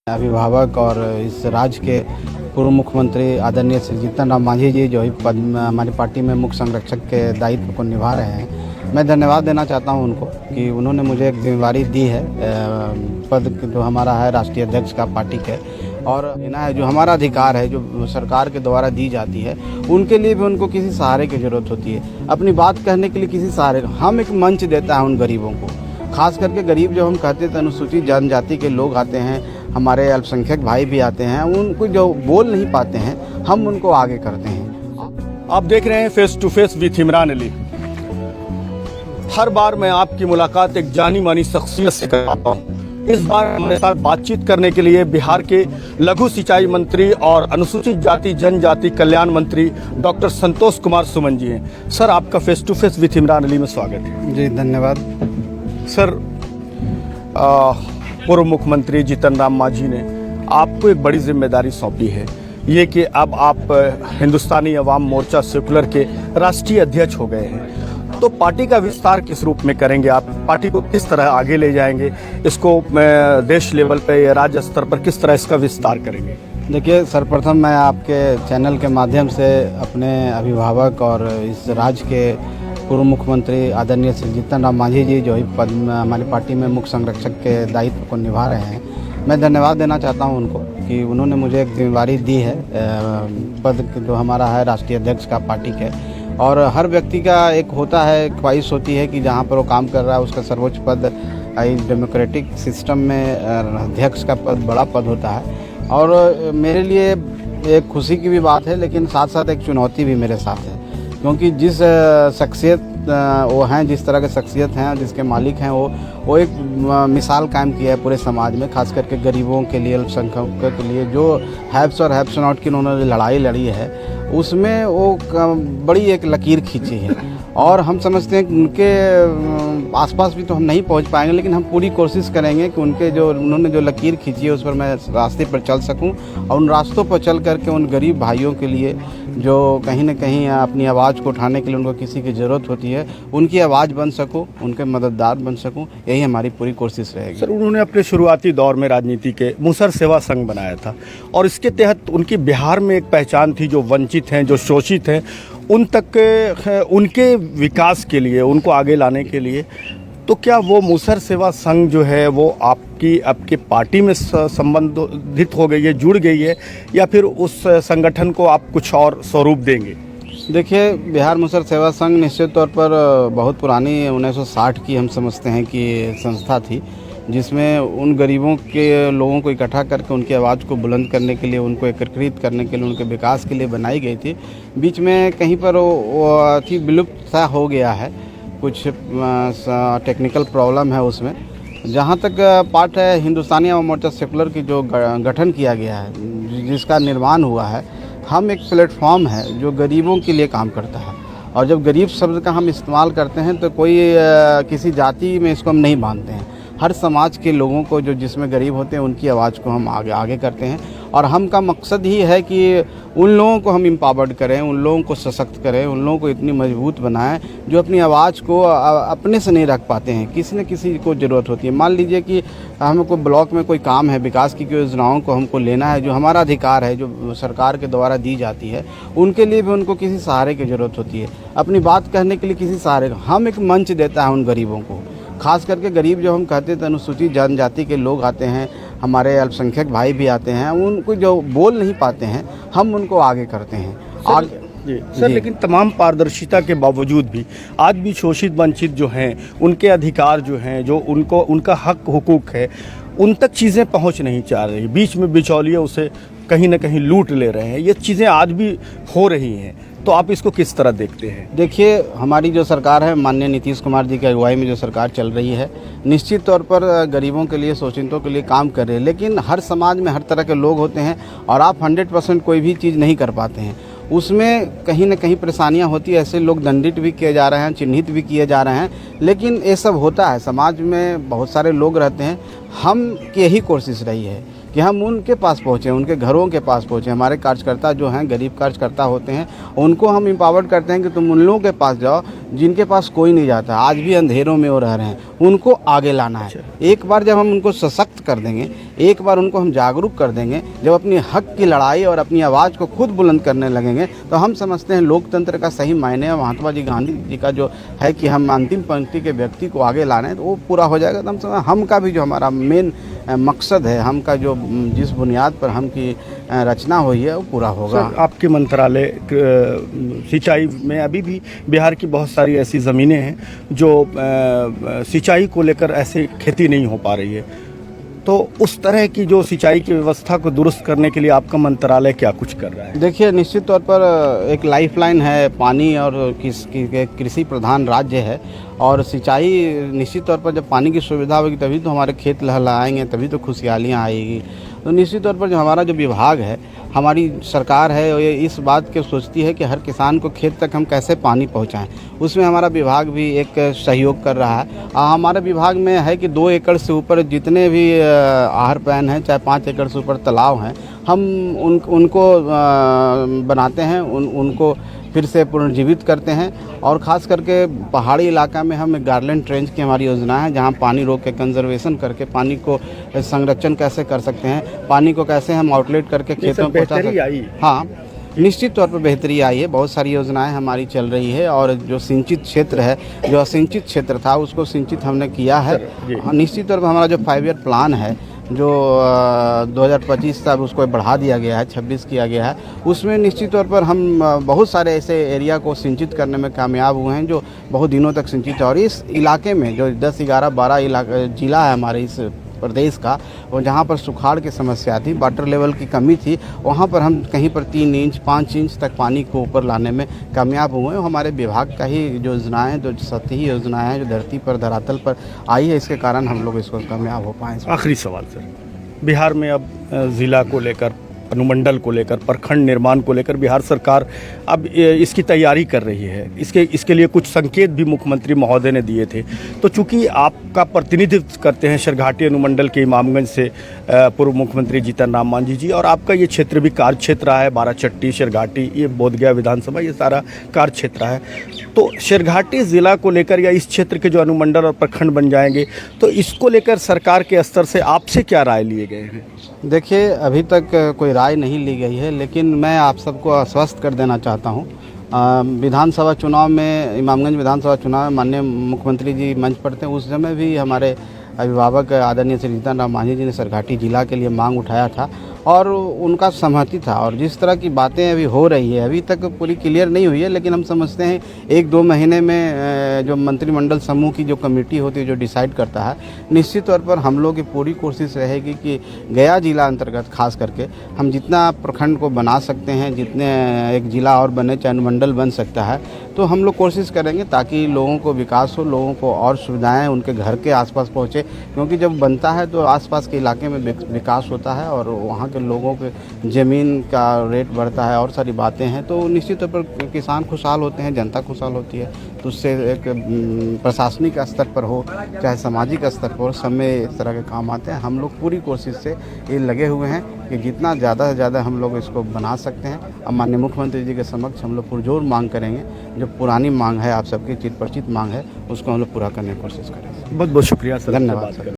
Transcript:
अभिभावक और इस राज्य के पूर्व मुख्यमंत्री आदरणीय श्री जीतन राम मांझी जी जो हमारी पार्टी में मुख्य संरक्षक के दायित्व को निभा रहे हैं, मैं धन्यवाद देना चाहता हूं उनको कि उन्होंने मुझे एक जिम्मेवारी दी है पद जो हमारा है राष्ट्रीय अध्यक्ष का पार्टी के, और लेना है जो हमारा अधिकार है जो सरकार के द्वारा दी जाती है। उनके लिए भी उनको किसी सहारे की ज़रूरत होती है, अपनी बात कहने के लिए किसी सहारे। हम एक मंच देता है उन गरीबों को, खास करके गरीब जो हम कहते थे, अनुसूचित जनजाति के लोग आते हैं, हमारे अल्पसंख्यक भाई भी आते हैं, उनको जो बोल नहीं पाते हैं हम उनको आगे करते हैं। आप देख रहे हैं face to face with Imran Ali. हर बार मैं आपकी मुलाकात एक जानी मानी शख्सियत से कराता हूँ। इस बार हमारे साथ बातचीत करने के लिए बिहार के लघु सिंचाई मंत्री और अनुसूचित जाति जनजाति कल्याण मंत्री डॉक्टर संतोष कुमार सुमन जी हैं। सर, आपका face to face with Imran Ali में स्वागत है। जी धन्यवाद। सर, पूर्व मुख्यमंत्री जीतन राम मांझी ने आपको एक बड़ी जिम्मेदारी सौंपी है, ये कि अब आप हिंदुस्तानी अवाम मोर्चा सेकुलर के राष्ट्रीय अध्यक्ष हो गए हैं। तो पार्टी का विस्तार किस रूप में करेंगे आप? पार्टी को किस तरह आगे ले जाएंगे? इसको देश लेवल पे या राज्य स्तर पर किस तरह इसका विस्तार करेंगे? देखिए, सर्वप्रथम मैं आपके चैनल के माध्यम से अपने अभिभावक और इस राज्य के पूर्व मुख्यमंत्री आदरणीय श्री जीतन राम मांझी जी जो हमारी पार्टी में मुख्य संरक्षक के दायित्व को निभा रहे हैं, मैं धन्यवाद देना चाहता हूं उनको कि उन्होंने मुझे एक जिम्मेवारी दी है पद जो हमारा है राष्ट्रीय अध्यक्ष का पार्टी के। और हर व्यक्ति का एक होता है, ख्वाहिश होती है कि जहां पर वो काम कर रहा है उसका सर्वोच्च पद इस डेमोक्रेटिक सिस्टम में अध्यक्ष का पद बड़ा पद होता है। और मेरे लिए एक खुशी की भी बात है, लेकिन साथ साथ एक चुनौती भी मेरे साथ है, क्योंकि जिस शख्सियत वो हैं, जिस तरह के शख्सियत हैं, जिसके मालिक हैं, वो एक मिसाल कायम किया है पूरे समाज में, खास करके गरीबों के लिए, अल्पसंख्यकों के लिए। जो हैव्स और हैव्स नॉट की उन्होंने लड़ाई लड़ी है, उसमें वो बड़ी एक लकीर खींची है। और हम समझते हैं कि उनके आसपास भी तो हम नहीं पहुंच पाएंगे, लेकिन हम पूरी कोशिश करेंगे कि उन्होंने जो लकीर खींची है उस पर मैं रास्ते पर चल सकूं, और उन रास्तों पर चल करके उन गरीब भाइयों के लिए जो कहीं न कहीं अपनी आवाज़ को उठाने के लिए उनको किसी की ज़रूरत होती है, उनकी आवाज़ बन सकूं, उनके मददगार बन सकूं, यही हमारी पूरी कोशिश रहेगी। सर, उन्होंने अपने शुरुआती दौर में राजनीति के मुसहर सेवा संघ बनाया था, और इसके तहत उनकी बिहार में एक पहचान थी, जो वंचित हैं, जो शोषित हैं, उन तक उनके विकास के लिए, उनको आगे लाने के लिए। तो क्या वो मुसहर सेवा संघ जो है वो आपकी पार्टी में संबंधित हो गई है, जुड़ गई है, या फिर उस संगठन को आप कुछ और स्वरूप देंगे? देखिए, बिहार मुसहर सेवा संघ निश्चित तौर पर बहुत पुरानी 1960 की हम समझते हैं कि संस्था थी, जिसमें उन गरीबों के लोगों को इकट्ठा करके उनकी आवाज़ को बुलंद करने के लिए, उनको एकत्रित करने के लिए, उनके विकास के लिए बनाई गई थी। बीच में कहीं पर वो विलुप्त सा हो गया है, कुछ टेक्निकल प्रॉब्लम है उसमें। जहाँ तक पार्ट है हिंदुस्तानी अवाम मोर्चा सेकुलर की जो गठन किया गया है, जिसका निर्माण हुआ है, हम एक प्लेटफॉर्म है जो गरीबों के लिए काम करता है। और जब गरीब शब्द का हम इस्तेमाल करते हैं तो कोई किसी जाति में इसको हम नहीं बांधते हैं। हर समाज के लोगों को जो जिसमें गरीब होते हैं उनकी आवाज़ को हम आगे करते हैं, और हम का मकसद ही है कि उन लोगों को हम एम्पावर्ड करें, उन लोगों को सशक्त करें, उन लोगों को इतनी मजबूत बनाएं जो अपनी आवाज़ को अपने से नहीं रख पाते हैं, किसी न किसी को ज़रूरत होती है। मान लीजिए कि हमको ब्लॉक में कोई काम है, विकास की कोई योजनाओं को हमको लेना है, जो हमारा अधिकार है जो सरकार के द्वारा दी जाती है, उनके लिए भी उनको किसी सहारे की ज़रूरत होती है, अपनी बात कहने के लिए किसी सहारे। हम एक मंच देता है उन गरीबों को, खास करके गरीब जो हम कहते थे, अनुसूचित जनजाति के लोग आते हैं, हमारे अल्पसंख्यक भाई भी आते हैं, उनको जो बोल नहीं पाते हैं हम उनको आगे करते हैं। जी सर, लेकिन तमाम पारदर्शिता के बावजूद भी आज भी शोषित वंचित जो हैं, उनके अधिकार जो हैं, जो उनका हक हुकूक है, उन तक चीज़ें पहुंच नहीं चाह रही। बीच में बिचौलिए उसे कहीं ना कहीं लूट ले रहे हैं। ये चीज़ें आज भी हो रही हैं, तो आप इसको किस तरह देखते हैं? देखिए, हमारी जो सरकार है, माननीय नीतीश कुमार जी की अगुवाई में जो सरकार चल रही है, निश्चित तौर पर गरीबों के लिए, शोषितों के लिए काम कर रही है। लेकिन हर समाज में हर तरह के लोग होते हैं, और आप 100% कोई भी चीज़ नहीं कर पाते हैं। उसमें कहीं ना कहीं परेशानियां होती है, ऐसे लोग दंडित भी किए जा रहे हैं, चिन्हित भी किए जा रहे हैं, लेकिन ये सब होता है। समाज में बहुत सारे लोग रहते हैं। हम की यही कोशिश रही है कि हम उनके पास पहुँचें, उनके घरों के पास पहुँचें। हमारे कार्यकर्ता जो हैं, गरीब कार्यकर्ता होते हैं, उनको हम एम्पावर्ड करते हैं कि तुम उन लोगों के पास जाओ जिनके पास कोई नहीं जाता, आज भी अंधेरों में वो रह रहे हैं, उनको आगे लाना है। एक बार जब हम उनको सशक्त कर देंगे, एक बार उनको हम जागरूक कर देंगे, जब अपनी हक की लड़ाई और अपनी आवाज़ को खुद बुलंद करने लगेंगे, तो हम समझते हैं लोकतंत्र का सही मायने है। महात्मा जी गांधी जी का जो है कि हम अंतिम पंक्ति के व्यक्ति को आगे लाना है, तो वो पूरा हो जाएगा। तो हम समझ हम का भी जो हमारा मेन मकसद है, हम का जो जिस बुनियाद पर हम की रचना हुई है, वो पूरा होगा। सर, आपके मंत्रालय सिंचाई में अभी भी बिहार की बहुत सारी ऐसी ज़मीनें हैं जो सिंचाई को लेकर ऐसे खेती नहीं हो पा रही है, तो उस तरह की जो सिंचाई की व्यवस्था को दुरुस्त करने के लिए आपका मंत्रालय क्या कुछ कर रहा है? देखिए, निश्चित तौर पर एक लाइफलाइन है पानी, और कृषि प्रधान राज्य है, और सिंचाई निश्चित तौर पर जब पानी की सुविधा होगी तभी तो हमारे खेत लहलहाएंगे, तभी तो खुशहालियाँ आएगी। तो निश्चित तौर पर जो हमारा जो विभाग है, हमारी सरकार है, ये इस बात के सोचती है कि हर किसान को खेत तक हम कैसे पानी पहुंचाएं। उसमें हमारा विभाग भी एक सहयोग कर रहा है। हमारे विभाग में है कि 2 एकड़ से ऊपर जितने भी आहर पैन हैं, चाहे 5 एकड़ से ऊपर तालाब हैं, हम उनको बनाते हैं, उनको फिर से पुनर्जीवित करते हैं। और ख़ास करके पहाड़ी इलाका में हम गार्लेंड ट्रेंच की हमारी योजना है, जहां पानी रोक के कंजर्वेशन करके पानी को संरक्षण कैसे कर सकते हैं, पानी को कैसे हम आउटलेट करके खेतों में पहुँचा सकते हैं। हाँ, निश्चित तौर पर बेहतरी आई है। बहुत सारी योजनाएं हमारी चल रही है, और जो सिंचित क्षेत्र है, जो असिंचित क्षेत्र था, उसको सिंचित हमने किया है। निश्चित तौर पर हमारा जो 5 ईयर प्लान है, जो 2025 तक उसको बढ़ा दिया गया है, 26 किया गया है, उसमें निश्चित तौर पर हम बहुत सारे ऐसे एरिया को सिंचित करने में कामयाब हुए हैं जो बहुत दिनों तक सिंचित है। और इस इलाके में जो 10, 11, 12 जिला है हमारे इस प्रदेश का, और जहाँ पर सुखाड़ की समस्या थी, वाटर लेवल की कमी थी, वहाँ पर हम कहीं पर 3 इंच 5 इंच तक पानी को ऊपर लाने में कामयाब हुए हैं। हमारे विभाग का ही जो योजनाएं हैं, जो सतही योजनाएं हैं, जो धरती पर धरातल पर आई है, इसके कारण हम लोग इसको कामयाब हो पाए। आखिरी सवाल सर, बिहार में अब ज़िला को लेकर, अनुमंडल को लेकर, प्रखंड निर्माण को लेकर बिहार सरकार अब इसकी तैयारी कर रही है। इसके लिए कुछ संकेत भी मुख्यमंत्री महोदय ने दिए थे। तो चूंकि आपका प्रतिनिधित्व करते हैं शिरघाटी अनुमंडल के इमामगंज से पूर्व मुख्यमंत्री जीतन राम मांझी जी, और आपका ये क्षेत्र भी कार्य क्षेत्र रहा है, बाराचट्टी, शिरघाटी, ये बोधगया विधानसभा, ये सारा कार्य क्षेत्र है। तो शिरघाटी ज़िला को लेकर या इस क्षेत्र के जो अनुमंडल और प्रखंड बन जाएंगे, तो इसको लेकर सरकार के स्तर से आपसे क्या राय लिए गए हैं? देखिए, अभी तक कोई राय नहीं ली गई है, लेकिन मैं आप सबको आश्वस्त कर देना चाहता हूँ। विधानसभा चुनाव में, इमामगंज विधानसभा चुनाव में माननीय मुख्यमंत्री जी मंच पर थे, उस समय भी हमारे अभिभावक आदरणीय श्री जीतन राम मांझी जी ने शिरघाटी जिला के लिए मांग उठाया था, और उनका सहमति था। और जिस तरह की बातें अभी हो रही है, अभी तक पूरी क्लियर नहीं हुई है, लेकिन हम समझते हैं 1-2 महीने में जो मंत्रिमंडल समूह की जो कमेटी होती है, जो डिसाइड करता है, निश्चित तौर पर हम लोग की पूरी कोशिश रहेगी कि गया जिला अंतर्गत खास करके हम जितना प्रखंड को बना सकते हैं, जितने एक जिला और बने, चाहे अनुमंडल बन सकता है, तो हम लोग कोशिश करेंगे ताकि लोगों को विकास हो, लोगों को और सुविधाएँ उनके घर के आसपास पहुँचे। क्योंकि जब बनता है तो आसपास के इलाके में विकास होता है, और वहाँ के लोगों के ज़मीन का रेट बढ़ता है, और सारी बातें हैं। तो निश्चित तौर पर किसान खुशहाल होते हैं, जनता खुशहाल होती है, तो उससे एक प्रशासनिक स्तर पर हो, चाहे सामाजिक स्तर पर हो, सब में इस तरह के काम आते हैं। हम लोग पूरी कोशिश से ये लगे हुए हैं कि जितना ज़्यादा से ज़्यादा हम लोग इसको बना सकते हैं। अब माननीय मुख्यमंत्री जी के समक्ष हम लोग पुरजोर मांग करेंगे, जो पुरानी मांग है, आप सबकी चित परिचित मांग है, उसको हम लोग पूरा करने की कोशिश करेंगे। बहुत बहुत शुक्रिया सर, धन्यवाद।